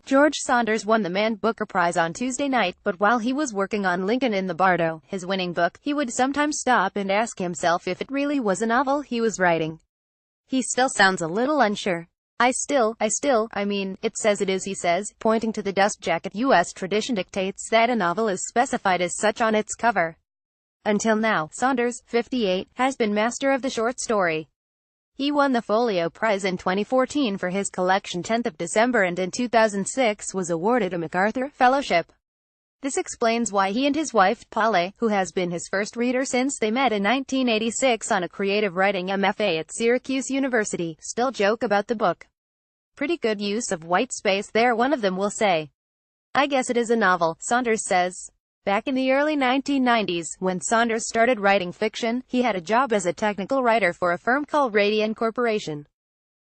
George Saunders won the Man Booker Prize on Tuesday night, but while he was working on Lincoln in the Bardo, his winning book, he would sometimes stop and ask himself if it really was a novel he was writing. He still sounds a little unsure. I mean, it says it is, he says, pointing to the dust jacket. U.S. tradition dictates that a novel is specified as such on its cover. Until now, Saunders, 58, has been master of the short story. He won the Folio Prize in 2014 for his collection 10th of December and in 2006 was awarded a MacArthur Fellowship. This explains why he and his wife, Polly, who has been his first reader since they met in 1986 on a creative writing MFA at Syracuse University, still joke about the book. Pretty good use of white space there, one of them will say. I guess it is a novel, Saunders says. Back in the early 1990s, when Saunders started writing fiction, he had a job as a technical writer for a firm called Radian Corporation.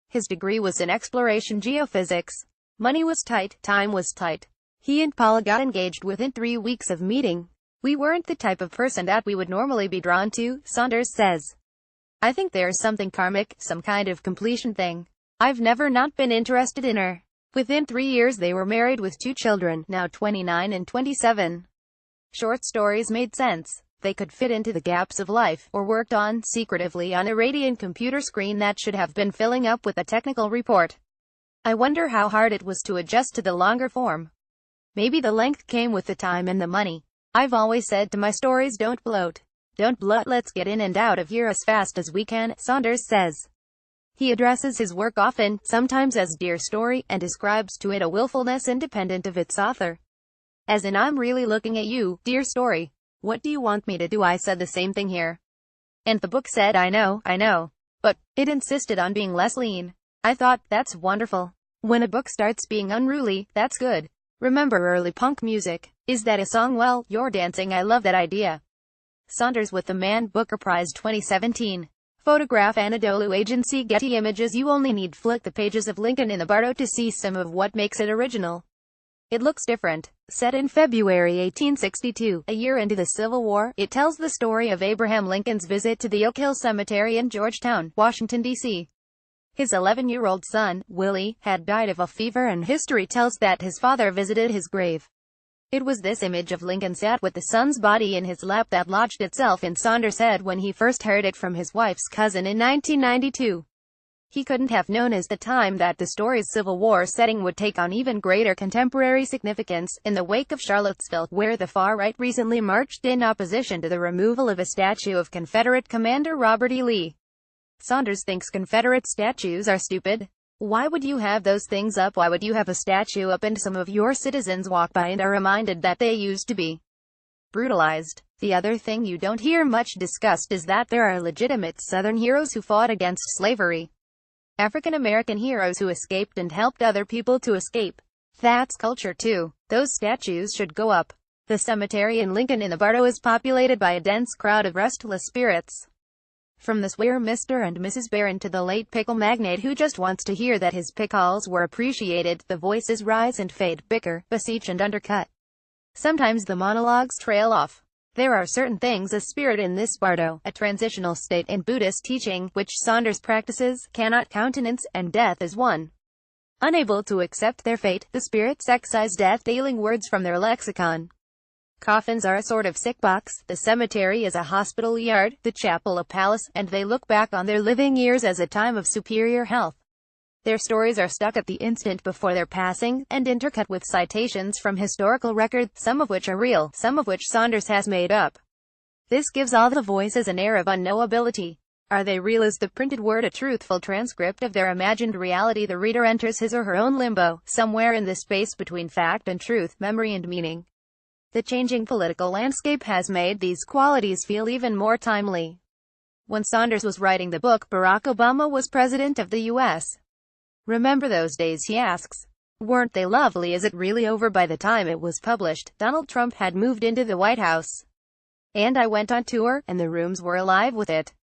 His degree was in exploration geophysics. Money was tight, time was tight. He and Paula got engaged within 3 weeks of meeting. We weren't the type of person that we would normally be drawn to, Saunders says. I think there's something karmic, some kind of completion thing. I've never not been interested in her. Within 3 years they were married with 2 children, now 29 and 27. Short stories made sense. They could fit into the gaps of life, or worked on, secretively on a Radian computer screen that should have been filling up with a technical report. I wonder how hard it was to adjust to the longer form. Maybe the length came with the time and the money. I've always said to my stories, don't bloat. Don't bloat, let's get in and out of here as fast as we can, Saunders says. He addresses his work often, sometimes as Dear Story, and ascribes to it a willfulness independent of its author. As in, I'm really looking at you, dear story. What do you want me to do? I said the same thing here. And the book said, I know. But it insisted on being less lean. I thought, that's wonderful. When a book starts being unruly, that's good. Remember early punk music? Is that a song? Well, you're dancing. I love that idea. Saunders with the Man Booker Prize 2017. Photograph Anadolu Agency Getty Images. You only need flick the pages of Lincoln in the Bardo to see some of what makes it original. It looks different. Set in February 1862, a year into the Civil War, it tells the story of Abraham Lincoln's visit to the Oak Hill Cemetery in Georgetown, Washington, D.C. His 11-year-old son, Willie, had died of a fever, and history tells that his father visited his grave. It was this image of Lincoln sat with the son's body in his lap that lodged itself in Saunders' head when he first heard it from his wife's cousin in 1992. He couldn't have known at the time that the story's Civil War setting would take on even greater contemporary significance, in the wake of Charlottesville, where the far-right recently marched in opposition to the removal of a statue of Confederate Commander Robert E. Lee. Saunders thinks Confederate statues are stupid. Why would you have those things up? Why would you have a statue up and some of your citizens walk by and are reminded that they used to be brutalized? The other thing you don't hear much discussed is that there are legitimate Southern heroes who fought against slavery. African-American heroes who escaped and helped other people to escape. That's culture too. Those statues should go up. The cemetery in Lincoln in the Bardo is populated by a dense crowd of restless spirits. From the swear Mr. and Mrs. Barron to the late pickle magnate who just wants to hear that his pickles were appreciated, the voices rise and fade, bicker, beseech and undercut. Sometimes the monologues trail off. There are certain things a spirit in this Bardo, a transitional state in Buddhist teaching, which Saunders practices, cannot countenance, and death is one. Unable to accept their fate, the spirits excise death-dealing words from their lexicon. Coffins are a sort of sick box, the cemetery is a hospital yard, the chapel a palace, and they look back on their living years as a time of superior health. Their stories are stuck at the instant before their passing, and intercut with citations from historical record, some of which are real, some of which Saunders has made up. This gives all the voices an air of unknowability. Are they real? Is the printed word a truthful transcript of their imagined reality? The reader enters his or her own limbo, somewhere in the space between fact and truth, memory and meaning. The changing political landscape has made these qualities feel even more timely. When Saunders was writing the book, Barack Obama was president of the U.S. Remember those days, he asks. Weren't they lovely? Is it really over? By the time it was published, Donald Trump had moved into the White House. And I went on tour, and the rooms were alive with it.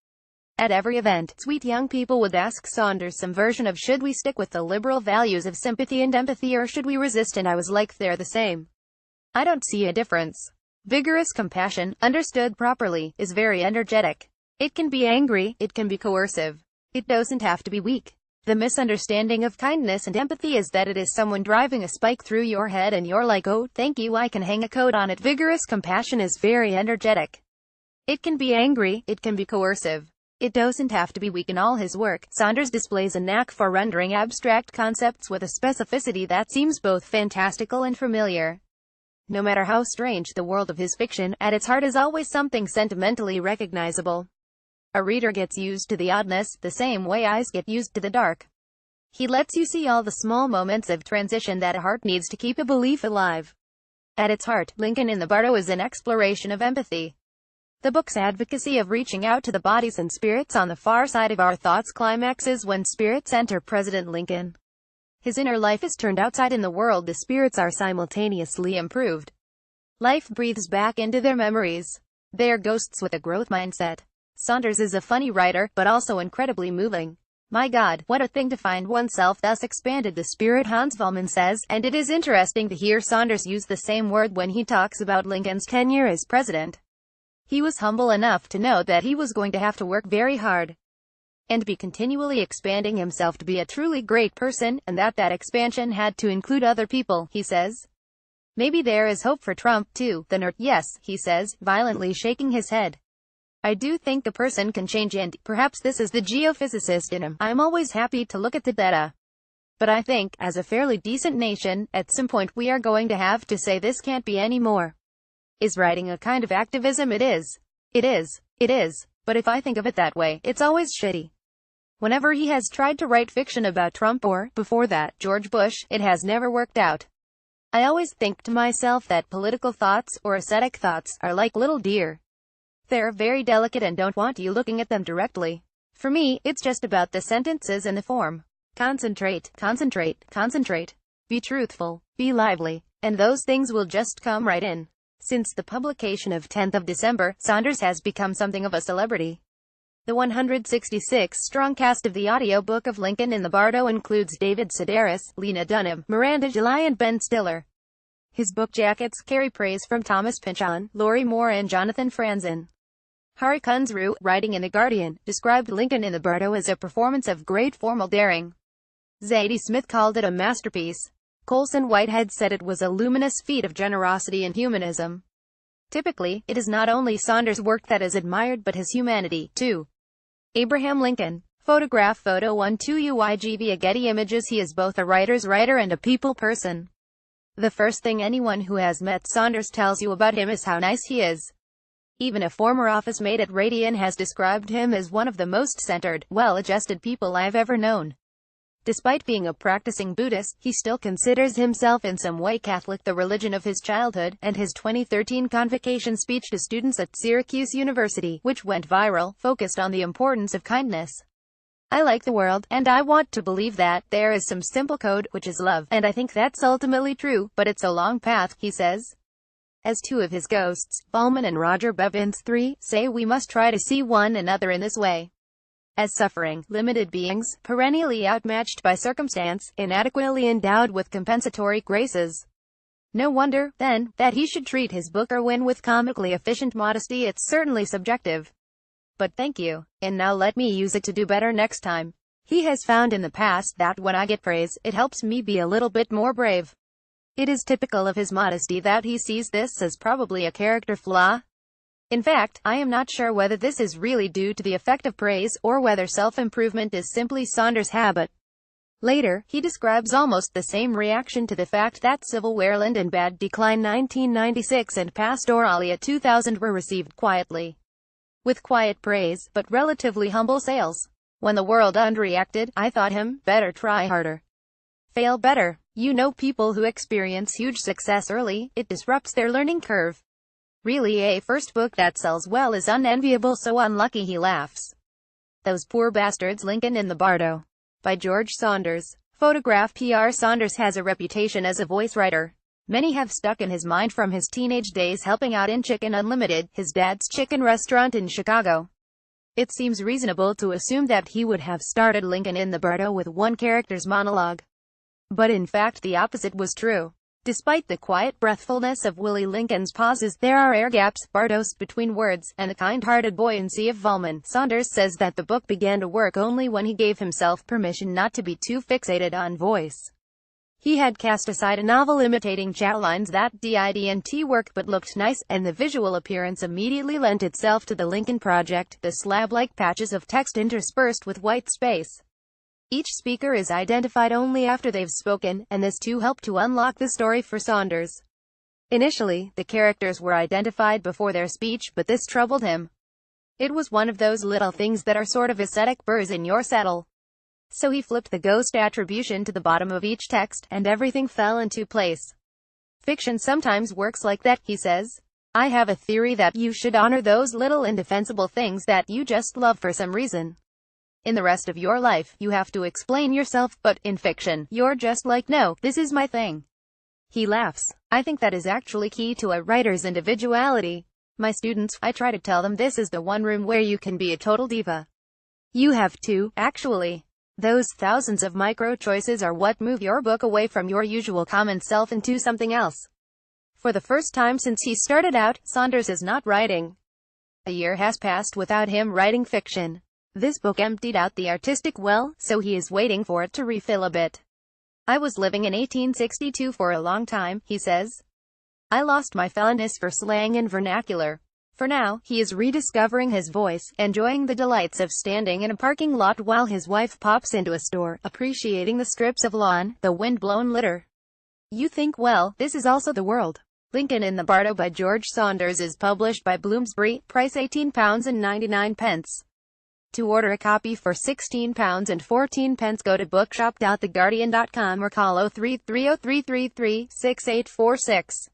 At every event, sweet young people would ask Saunders some version of, should we stick with the liberal values of sympathy and empathy, or should we resist? And I was like, they're the same. I don't see a difference. Vigorous compassion, understood properly, is very energetic. It can be angry, it can be coercive. It doesn't have to be weak. The misunderstanding of kindness and empathy is that it is someone driving a spike through your head and you're like, oh, thank you, I can hang a coat on it. Vigorous compassion is very energetic. It can be angry, it can be coercive. It doesn't have to be weak. In all his work, Saunders displays a knack for rendering abstract concepts with a specificity that seems both fantastical and familiar. No matter how strange the world of his fiction, at its heart is always something sentimentally recognizable. A reader gets used to the oddness, the same way eyes get used to the dark. He lets you see all the small moments of transition that a heart needs to keep a belief alive. At its heart, Lincoln in the Bardo is an exploration of empathy. The book's advocacy of reaching out to the bodies and spirits on the far side of our thoughts climaxes when spirits enter President Lincoln. His inner life is turned outside in the world. The spirits are simultaneously improved. Life breathes back into their memories. They are ghosts with a growth mindset. Saunders is a funny writer, but also incredibly moving. My God, what a thing to find oneself thus expanded, the spirit, Hans Vollmann says, and it is interesting to hear Saunders use the same word when he talks about Lincoln's tenure as president. He was humble enough to know that he was going to have to work very hard and be continually expanding himself to be a truly great person, and that expansion had to include other people, he says. Maybe there is hope for Trump, too. The nerd, yes, he says, violently shaking his head. I do think a person can change, and perhaps this is the geophysicist in him. I'm always happy to look at the data. But I think, as a fairly decent nation, at some point we are going to have to say this can't be any more. Is writing a kind of activism? It is. It is. It is. But if I think of it that way, it's always shitty. Whenever he has tried to write fiction about Trump or, before that, George Bush, it has never worked out. I always think to myself that political thoughts, or ascetic thoughts, are like little deer. They're very delicate and don't want you looking at them directly. For me, it's just about the sentences and the form. Concentrate, concentrate, concentrate. Be truthful, be lively, and those things will just come right in. Since the publication of 10th of December, Saunders has become something of a celebrity. The 166-strong cast of the audiobook of Lincoln in the Bardo includes David Sedaris, Lena Dunham, Miranda July and Ben Stiller. His book jackets carry praise from Thomas Pynchon, Lori Moore and Jonathan Franzen. Hari Kunzru, writing in The Guardian, described Lincoln in the Bardo as a performance of great formal daring. Zadie Smith called it a masterpiece. Colson Whitehead said it was a luminous feat of generosity and humanism. Typically, it is not only Saunders' work that is admired but his humanity, too. Abraham Lincoln. Photograph Photo 12UIG via Getty Images. He is both a writer's writer and a people person. The first thing anyone who has met Saunders tells you about him is how nice he is. Even a former office mate at Radian has described him as one of the most centered, well-adjusted people I've ever known. Despite being a practicing Buddhist, he still considers himself in some way Catholic, the religion of his childhood, and his 2013 convocation speech to students at Syracuse University, which went viral, focused on the importance of kindness. I like the world, and I want to believe that there is some simple code, which is love, and I think that's ultimately true, but it's a long path, he says. As two of his ghosts, Vollmann and Roger Bevins III, say we must try to see one another in this way. As suffering, limited beings, perennially outmatched by circumstance, inadequately endowed with compensatory graces. No wonder, then, that he should treat his Booker win with comically efficient modesty. It's certainly subjective. But thank you, and now let me use it to do better next time. He has found in the past that when I get praise, it helps me be a little bit more brave. It is typical of his modesty that he sees this as probably a character flaw. In fact, I am not sure whether this is really due to the effect of praise, or whether self-improvement is simply Saunders' habit. Later, he describes almost the same reaction to the fact that Civil War and Bad Decline 1996 and Pastoralia 2000 were received quietly. With quiet praise, but relatively humble sales. When the world underreacted, I thought him, better try harder. Fail better. You know, people who experience huge success early, it disrupts their learning curve. Really, a first book that sells well is unenviable, so unlucky, he laughs. Those poor bastards. Lincoln in the Bardo. By George Saunders. Photograph PR. Saunders has a reputation as a voice writer. Many have stuck in his mind from his teenage days helping out in Chicken Unlimited, his dad's chicken restaurant in Chicago. It seems reasonable to assume that he would have started Lincoln in the Bardo with one character's monologue. But in fact the opposite was true. Despite the quiet breathfulness of Willie Lincoln's pauses, there are air gaps, bardos between words, and the kind-hearted buoyancy of Volman. Saunders says that the book began to work only when he gave himself permission not to be too fixated on voice. He had cast aside a novel imitating chat lines that didn't work but looked nice, and the visual appearance immediately lent itself to the Lincoln Project, the slab-like patches of text interspersed with white space. Each speaker is identified only after they've spoken, and this too helped to unlock the story for Saunders. Initially, the characters were identified before their speech, but this troubled him. It was one of those little things that are sort of aesthetic burrs in your saddle. So he flipped the ghost attribution to the bottom of each text, and everything fell into place. Fiction sometimes works like that, he says. I have a theory that you should honor those little indefensible things that you just love for some reason. In the rest of your life, you have to explain yourself, but in fiction, you're just like, no, this is my thing. He laughs. I think that is actually key to a writer's individuality. My students, I try to tell them this is the one room where you can be a total diva. You have to, actually. Those thousands of micro-choices are what move your book away from your usual common self into something else. For the first time since he started out, Saunders is not writing. A year has passed without him writing fiction. This book emptied out the artistic well, so he is waiting for it to refill a bit. I was living in 1862 for a long time, he says. I lost my fondness for slang and vernacular. For now, he is rediscovering his voice, enjoying the delights of standing in a parking lot while his wife pops into a store, appreciating the strips of lawn, the wind-blown litter. You think, well, this is also the world. Lincoln in the Bardo by George Saunders is published by Bloomsbury, price £18.99. To order a copy for £16.14, go to bookshop.theguardian.com or call 0330333646.